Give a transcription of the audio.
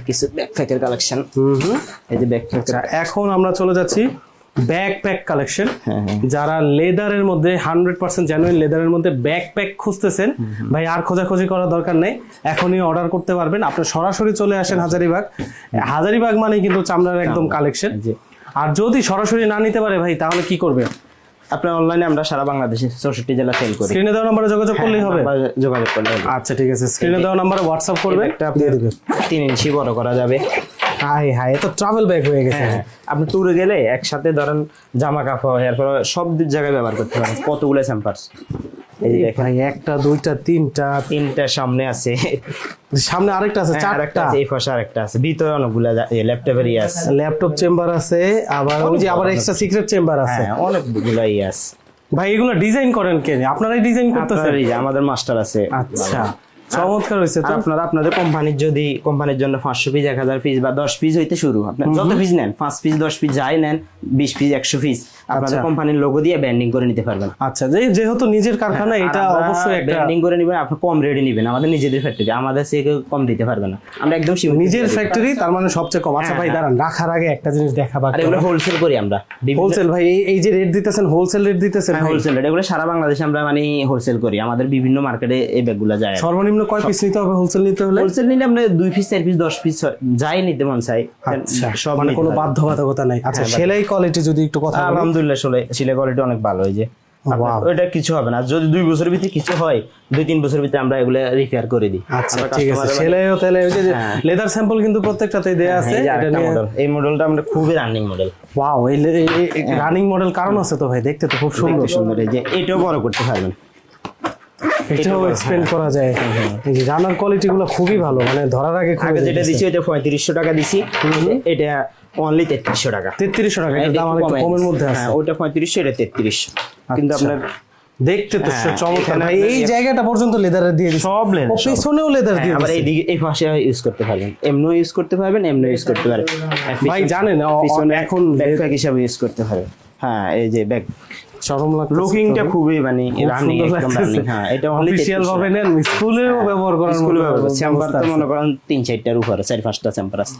কিছু ব্যাকপ্যাকের কালেকশন। এই যে ব্যাকপ্যাক। এখন আমরা চলে যাচ্ছি ব্যাকপ্যাক কালেকশন। যারা লেদারের মধ্যে 100% জেনুইন লেদারের মধ্যে ব্যাকপ্যাক খুঁজতেছেন ভাই, আর খোঁজাখুঁজি করার দরকার নেই, এখনই অর্ডার করতে পারবেন। আপনি সরাসরি চলে আসেন হাজারীবাগ। হাজারীবাগ মানেই কিন্তু চামড়ার একদম কালেকশন। আর যদি সরাসরি না নিতে পারে ভাই, তাহলে কি করবে? আপনার অনলাইনে আমরা সারা বাংলাদেশে 64 জেলা সেল করি। স্ক্রিনে দেওয়া নম্বরে যোগাযোগ করলেই হবে। যোগাযোগ করলে হবে। আচ্ছা ঠিক আছে, স্ক্রিনে দেওয়া নম্বরে হোয়াটসঅ্যাপ করবেন, একটা আপনি 3 ইঞ্চি বড় করা যাবে। হাই হাই, এত ট্রাভেল ব্যাগ হয়ে গেছে। আপনি ট্যুরে গেলে একসাথে ধরেন জামা কাপড় এরপর সব জায়গায় ব্যবহার করতে পারেন। কতগুলো স্যাম্পার্স এই যে দেখেন, ভাই একটা দুইটা তিনটা সামনে আছে, সামনে আরেকটা আছে, চারটা আছে, এই পাশে আরেকটা আছে, ভিতরে অনেকগুলা ল্যাপটপের আছে, ল্যাপটপ চেম্বার আছে, আবার ওই যে আবার এক্সট্রা সিক্রেট চেম্বার আছে, অনেকগুলাই আছে। ভাই এগুলো ডিজাইন করেন কে? আপনারাই ডিজাইন করতেছেন? আমাদের মাস্টার আছে। আচ্ছা, চমৎকার হয়েছে তো। আপনাদের কোম্পানির জন্য 500 পিস 1000 পিস বা 10 পিস হইতে শুরু। আপনার যত পিস নেন, 5 পিস 10 পিস যাই নেন, 20 পিস 100 পিস আপনাদের কোম্পানির লোগো দিয়ে ব্র্যান্ডিং করে নিতে পারবেন। আচ্ছা, যেহেতু নিজের কারখানা, এটা অবশ্যই একটা ব্র্যান্ডিং করে নেবেন। আপনি কম রেটে নেবেন, আমাদের নিজেদের ফ্যাক্টরি, আমাদের থেকে কম দিতে পারবে না। আমরা একদম নিজের ফ্যাক্টরি, তার মানে সবচেয়ে কম। আচ্ছা ভাই দাঁড়ান, রাখার আগে একটা জিনিস দেখাবা। আর এগুলো হোলসেল করি আমরা। হোলসেল ভাই, এই যে রেট দিতেছেন, হোলসেল রেট দিতেছেন? হোলসেল রেট, এগুলো সারা বাংলাদেশে আমরা মানে হোলসেল করি। আমাদের বিভিন্ন মার্কেটে এই ব্যাগগুলো যায়। সর্বনিম্ন কয় পিস নিতে হবে হোলসেল নিতে হলে? হোলসেল নিলে আমরা 2 পিস 4 পিস 10 পিস যাই নিতে মন চাই। আচ্ছা, সব মানে কোনো বাধ্যবাধকতা নাই। আচ্ছা, সেলাই কোয়ালিটি যদি একটু কথা বলি। আলহামদুলিল্লাহ সেলাই কোয়ালিটি অনেক ভালো। এই যে ওটা কিছু হবে না, যদি 2 বছরের ভিতরে কিছু হয়, 2-3 বছরের ভিতরে আমরা এগুলো রিপেয়ার করে দিই। আচ্ছা ঠিক আছে, সেলাইও তাহলে ওই যে লেদার স্যাম্পল কিন্তু প্রত্যেকটাতেই দেয়া আছে। এই মডেলটা আমরা খুবই রানিং মডেল। ওয়াও, এই রানিং মডেল কারণ আছে তো ভাই, দেখতে তো খুব সুন্দর। এই যে এটাও বড় করতে পারবেন, এটাও এক্সপেন্ড করা যায়। এই যে রানার কোয়ালিটি গুলো খুবই ভালো, মানে ধরার আগে আগে যেটা দিছি ওটা 3500 টাকা দিছি, এটা অনলি 3300 টাকা। 3300 টাকা, এর দাম একটু কমের মধ্যে আছে। ওটা 3500, এটা 33। কিন্তু আপনার দেখতে তো চমৎকার ভাই। এই জায়গাটা পর্যন্ত লেদার দিয়ে দিছে, সব লেদার, পিছনেও লেদার দিয়ে আবার এইদিকে এই পাশে ইউজ করতে পারবেন, এমনও ইউজ করতে পারবেন, এমনও ইউজ করতে পারবেন ভাই। জানেন এখন ব্যাকপ্যাক হিসাবে ইউজ করতে পারবেন। হ্যাঁ, এই যে ব্যাগ চরম লাগছে, লুকিংটা খুবই মানে রানিং, একদম রানিং। হ্যাঁ, এটা অফিশিয়াল ভাবে নেন, স্কুলেও ব্যবহার করার মতো। চেম্বার তো মনে করেন 3-4টার উপরে, 4-5টা চেম্বার আছে।